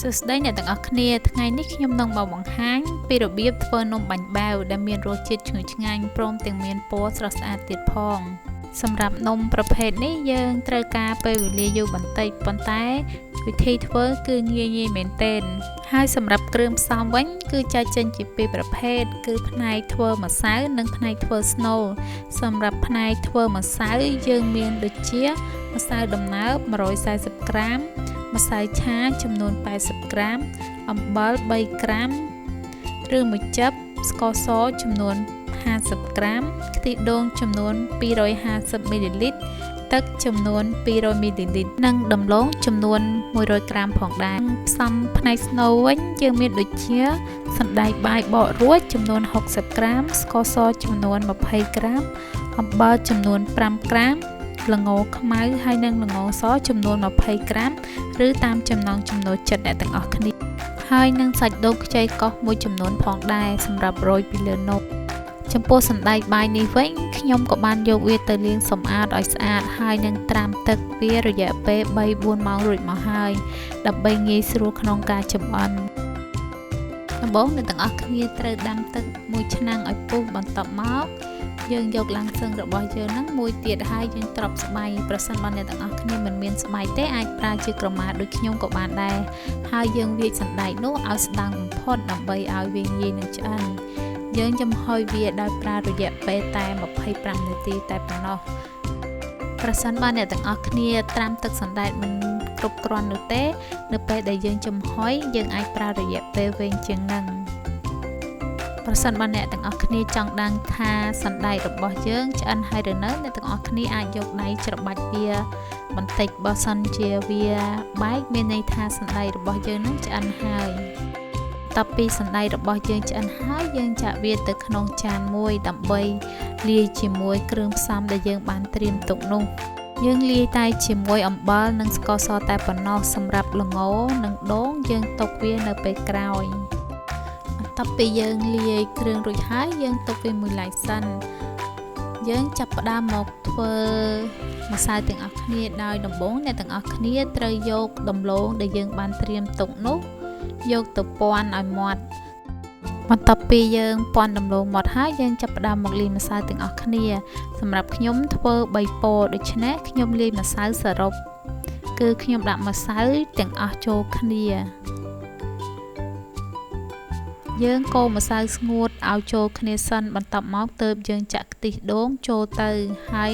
សួស្តីអ្នកទាំងអស់គ្នាថ្ងៃនេះខ្ញុំនឹងមកបង្ហាញពីរបៀបធ្វើនំបាញ់បាវដែលមានរសជាតិឈ្ងុយឆ្ងាញ់ព្រមទាំងមានពណ៌ស្រស់ស្អាតទៀតផងសម្រាប់នំប្រភេទនេះយើងត្រូវការពេលវេលាយូរបន្តិចប៉ុន្តែវិធីធ្វើគឺងាយមែនទែនហើយសម្រាប់គ្រឿងផ្សំវិញគឺចែកចេញជាពីរប្រភេទគឺផ្នែកធ្វើម្សៅនិងផ្នែកធ្វើស្នូលសម្រាប់ផ្នែកធ្វើម្សៅយើងមានដូចជាម្សៅដំណើប140ក្រាមម្សៅឆាចំនួន80ក្រាមអំបិល3ក្រាមឬមួយចឹបស្ករសចំនួន50ក្រាមខ្ទិះដូងចំនួន250មីលីលីត្រទឹកចំនួន200មីលីលីត្រនិងដំឡូងចំនួន100ក្រាមផងដែរផ្សំផ្នែកស្នូលវិញយើងមានដូចជាសណ្តែកបាយបករួចចំនួន60ក្រាមស្ករសចំនួន20ក្រាមអំបិលចំនួន5ក្រាមល្ងខ្មៅហើយនិងល្ងសចំនួន20ក្រាមឬតាមចំណង់ចំណូលចិត្តអ្នកទាំងអស់គ្នាហើយនិងសាច់ដូងខ្ចីកោសមួយចំនួនផងដែរសម្រាប់រោយពីលើនំចំពោះសណ្តែកបាយនេះវិញខ្ញុំក៏បានយកវាទៅលាងសម្អាតឲ្យស្អាតហើយនឹងត្រាំទឹកវារយៈពេល 3-4 ម៉ោងរួចមកហើយដើម្បីងាយស្រួលក្នុងការចម្អិនដំបូងអ្នកទាំងអស់គ្នាត្រូវដាំទឹកមួយឆ្នាំងឲ្យពុះបន្ទាប់មកយើងយកឡាំងសឹងរបស់យើងហ្នឹងមួយទៀតហើយយើងត្របស្បៃប្រសិនបើអ្នកទាំងអស់គ្នាមិនមានស្បៃទេអាចប្រើជាក្រមាដូចខ្ញុំក៏បានដែរហើយយើងវាយសណ្តែកនោះឲ្យស្ដាំបំផុតដើម្បីឲ្យវាងាយនឹងឆ្អិនយើងចំហុយវាដោយប្រើរយៈពេលតែ25នាទីតែប៉ុណ្ណោះប្រសិនបើអ្នកទាំងអស់គ្នាត្រាំទឹកសណ្តែកមិនគ្រប់គ្រាន់នោះទេនៅពេលដែលយើងចំហុយយើងអាចប្រើរយៈពេលវែងជាងហ្នឹងប្រសិនបើអ្នកទាំងអស់គ្នាចង់ដឹងថាសណ្តែករបស់យើងឆ្អិនហើយឬនៅអ្នកទាំងអស់គ្នាអាចយកដៃច្របាច់វាបន្តិចបើសិនជាវាបែកមានន័យថាសណ្តែករបស់យើងនឹងឆ្អិនហើយតពីសណ្តែករបស់យើងឆ្អិនហើយយើងចាក់វាទៅក្នុងចានមួយដើម្បីលាយជាមួយគ្រឿងផ្សំដែលយើងបានត្រៀមទុកនោះយើងលាយតែជាមួយអំបិលនិងស្ករសតែប៉ុណ្ណោះសម្រាប់ល្ងនិងដូងយើងទុកវានៅពេលក្រោយបន្ទាប់ពីយើងលាយគ្រឿងរួចហើយយើងទុកវាមួយឡែកសិនយើងចាប់ផ្ដើមមកធ្វើម្សៅទាំងអស់គ្នាដោយដំបូងអ្នកទាំងអស់គ្នាត្រូវយកដំឡូងដែលយើងបានត្រៀមទុកនោះយកទៅពាន់ឲ្យម៉ត់បន្ទាប់ពីយើងពាន់ដំឡូងម៉ត់ហើយយើងចាប់ផ្ដើមមកលាយម្សៅទាំងអស់គ្នាសម្រាប់ខ្ញុំធ្វើ3ពណ៌ដូច្នេះខ្ញុំលាយម្សៅសរុបគឺខ្ញុំដាក់ម្សៅទាំងអស់ចូលគ្នាយើងកូរម្សៅស្ងួតឲ្យចូលគ្នាសិនបន្ទាប់មកទើបយើងចាក់ខ្ទិះដូងចូលទៅហើយ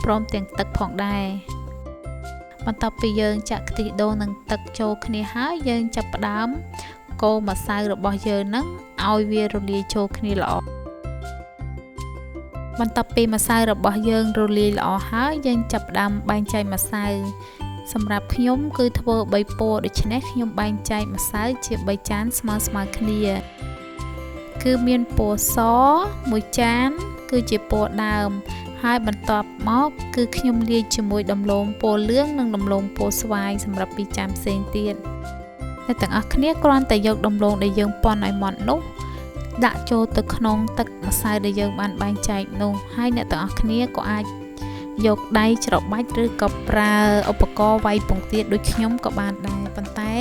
ព្រមទាំងទឹកផងដែរបន្ទាប់ពីយើងចាក់ខ្ទិះដូងនិងទឹកចូលគ្នាហើយយើងចាប់ផ្ដើមកូរម្សៅរបស់យើងហ្នឹងឲ្យវារលាយចូលគ្នាល្អបន្ទាប់ពីម្សៅរបស់យើងរលាយល្អហើយយើងចាប់ផ្ដើមបែងចែកម្សៅសម្រាប់ខ្ញុំគឺធ្វើ3ពណ៌ដូច្នេះខ្ញុំបែងចែកម្សៅជា3ចានស្មើគ្នាគឺមានពណ៌ស1ចានគឺជាពណ៌ដើមហើយបន្ទាប់មកគឺខ្ញុំលាយជាមួយដំឡូងពណ៌លឿងនិងដំឡូងពណ៌ស្វាយសម្រាប់ពីចានផ្សេងទៀតអ្នកទាំងអស់គ្នាគ្រាន់តែយកដំឡូងដែលយើងពាន់ឲ្យម៉ត់នោះដាក់ចូលទៅក្នុងទឹកម្សៅដែលយើងបានបែងចែកនោះហើយអ្នកទាំងអស់គ្នាក៏អាចយកដៃច្របាច់ឬក៏ប្រើឧបករណ៍វាយពងទៀតដូចខ្ញុំក៏បានដែរប៉ុន្តែ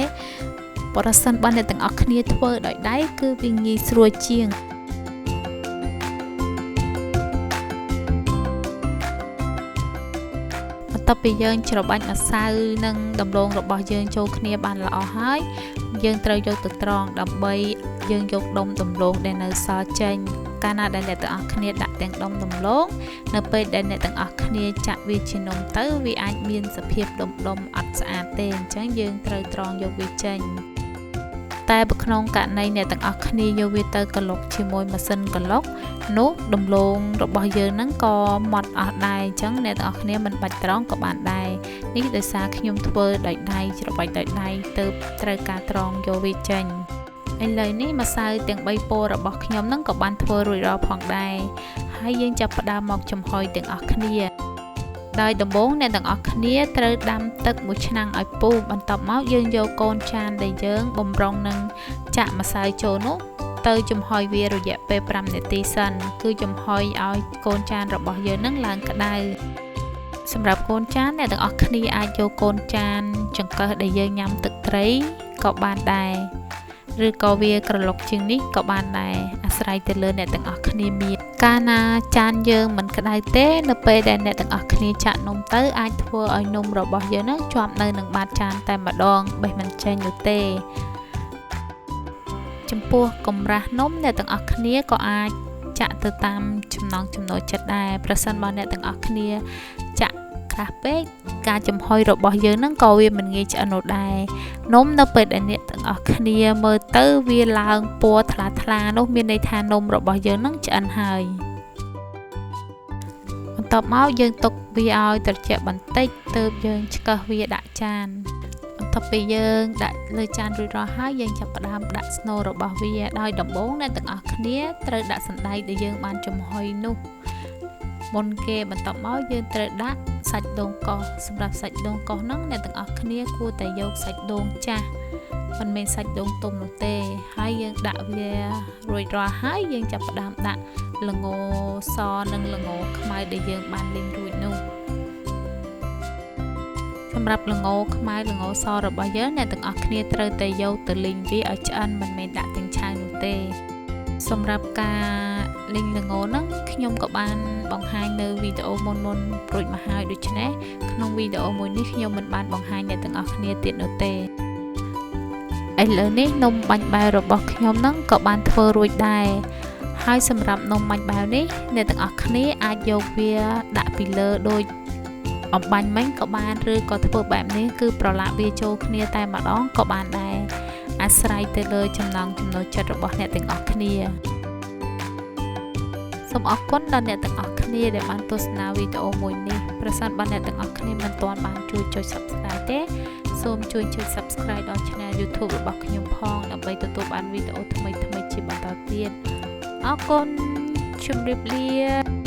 ប្រសិនបើអ្នកទាំងអស់គ្នាធ្វើដោយដៃគឺវាងាយស្រួលជាងបន្ទាប់ពីយើងច្របាច់ម្សៅនិងដំឡូងរបស់យើងចូលគ្នាបានល្អហើយយើងត្រូវយកទៅត្រងដើម្បីយើងយកដុំដំឡូងដែលនៅសល់ចេញកាលណាដែលអ្នកទាំងអស់គ្នាដាក់ទាំងដុំដំឡូងនៅពេលដែលអ្នកទាំងអស់គ្នាចាក់វាជានំទៅវាអាចមានសភាពដុំអត់ស្អាតទេអញ្ចឹងយើងត្រូវត្រងយកវាចេញតែបើក្នុងករណីអ្នកទាំងអស់គ្នាយកវាទៅក្លុកជាមួយម៉ាស៊ីនក្លុកនោះដំឡូងរបស់យើងហ្នឹងក៏ម៉ត់អស់ដែរអញ្ចឹងអ្នកទាំងអស់គ្នាមិនបាច់ត្រងក៏បានដែរនេះដោយសារខ្ញុំធ្វើដោយដៃច្របាច់ដោយដៃទើបត្រូវការត្រងយកវាចេញឥឡូវនេះម្សៅទាំង3ពណ៌របស់ខ្ញុំហ្នឹងក៏បានធ្វើរួចរាល់ផងដែរហើយយើងចាប់ផ្ដើមមកចំហុយទាំងអស់គ្នាដោយដំបូងអ្នកទាំងអស់គ្នាត្រូវដាំទឹកមួយឆ្នាំងឲ្យពុះបន្ទាប់មកយើងយកកូនចានដែលយើងបំរុងនឹងចាក់ម្សៅចូលនោះទៅចំហុយវារយៈពេល5នាទីសិនគឺចំហុយឲ្យកូនចានរបស់យើងនឹងឡើងក្តៅសម្រាប់កូនចានអ្នកទាំងអស់គ្នាអាចយកកូនចានចង្កឹះដែលយើងញ៉ាំទឹកត្រី ក៏បានដែរឬក៏វាក្រឡុកជាងនេះក៏បានដែរអាស្រ័យទៅលើអ្នកទាំងអស់គ្នាមានកាលណាចានយើងមិនក្តៅទេនៅពេលដែលអ្នកទាំងអស់គ្នាចាក់នំទៅអាចធ្វើឲ្យនំរបស់យើងនឹងជាប់នៅនឹងបាតចានតែម្ដងបេះមិនចេញនោះទេចំពោះកម្រាស់នំអ្នកទាំងអស់គ្នាក៏អាចចាក់ទៅតាមចំណង់ចំណូលចិត្តដែរប្រសិនបើអ្នកទាំងអស់គ្នាចាក់ក្រាស់ពេកការចំហុយរបស់យើងហ្នឹងក៏វាមិនងាយឆ្អិននោះដែរនំនៅពេលដែលអ្នកទាំងអស់គ្នាមើលទៅវាឡើងពណ៌ថ្លាថ្លានោះមានន័យថានំរបស់យើងហ្នឹងឆ្អិនហើយបន្ទាប់មកយើងទុកវាឲ្យត្រជាក់បន្តិចទើបយើងឆ្កឹះវាដាក់ចានបន្ទាប់ពីយើងដាក់លើចានរួចរាល់ហើយយើងចាប់ផ្ដើមដាក់ស្នូលរបស់វាដោយដំបូងអ្នកទាំងអស់គ្នាត្រូវដាក់សណ្តែកដែលយើងបានចំហុយនោះមុនគេបន្ទាប់មកយើងត្រូវដាក់សាច់ដូងកោសសម្រាប់សាច់ដូងកោសហ្នឹងអ្នកទាំងអស់គ្នាគួរតែយកសាច់ដូងចាស់មិនមែនសាច់ដូងទុំនោះទេហើយយើងដាក់វារួចរាល់ហើយយើងចាប់ផ្ដើមដាក់ល្ងសនិងល្ងខ្មៅដែលយើងបានលីងរួចនោះសម្រាប់ល្ងខ្មៅល្ងសរបស់យើងអ្នកទាំងអស់គ្នាត្រូវតែយកទៅលីងវាឲ្យឆ្អិនមិនមែនដាក់ទាំងឆៅនោះទេសម្រាប់ការលីងល្ងហ្នឹងខ្ញុំក៏បានបង្ហាញនៅវីដេអូមុនរួចមកហើយដូច្នេះក្នុងវីដេអូមួយនេះខ្ញុំមិនបានបង្ហាញអ្នកទាំងអស់គ្នាទៀតនោះទេឥឡូវនេះនំបាញ់បែវរបស់ខ្ញុំហ្នឹងក៏បានធ្វើរួចដែរហើយសម្រាប់នំបាញ់បែវនេះអ្នកទាំងអស់គ្នាអាចយកវាដាក់ពីលើដូចអំបាញ់មិញក៏បានឬក៏ធ្វើបែបនេះគឺប្រឡាក់វាចូលគ្នាតែម្ដងក៏បានដែរអាស្រ័យទៅលើចំណង់ចំណូលចិត្តរបស់អ្នកទាំងអស់គ្នាសូមអរគុណដល់អ្នកទាំងអស់គ្នាដែលបានទស្សនាវីដេអូមួយនេះប្រសិនបើអ្នកទាំងអស់គ្នាមិនទាន់បានជួយចុច Subscribe ទេសូមជួយចុច Subscribe ដល់ Channel YouTube របស់ខ្ញុំផងដើម្បីទទួលបានវីដេអូថ្មីៗជាបន្តទៀតអរគុណជម្រាបលា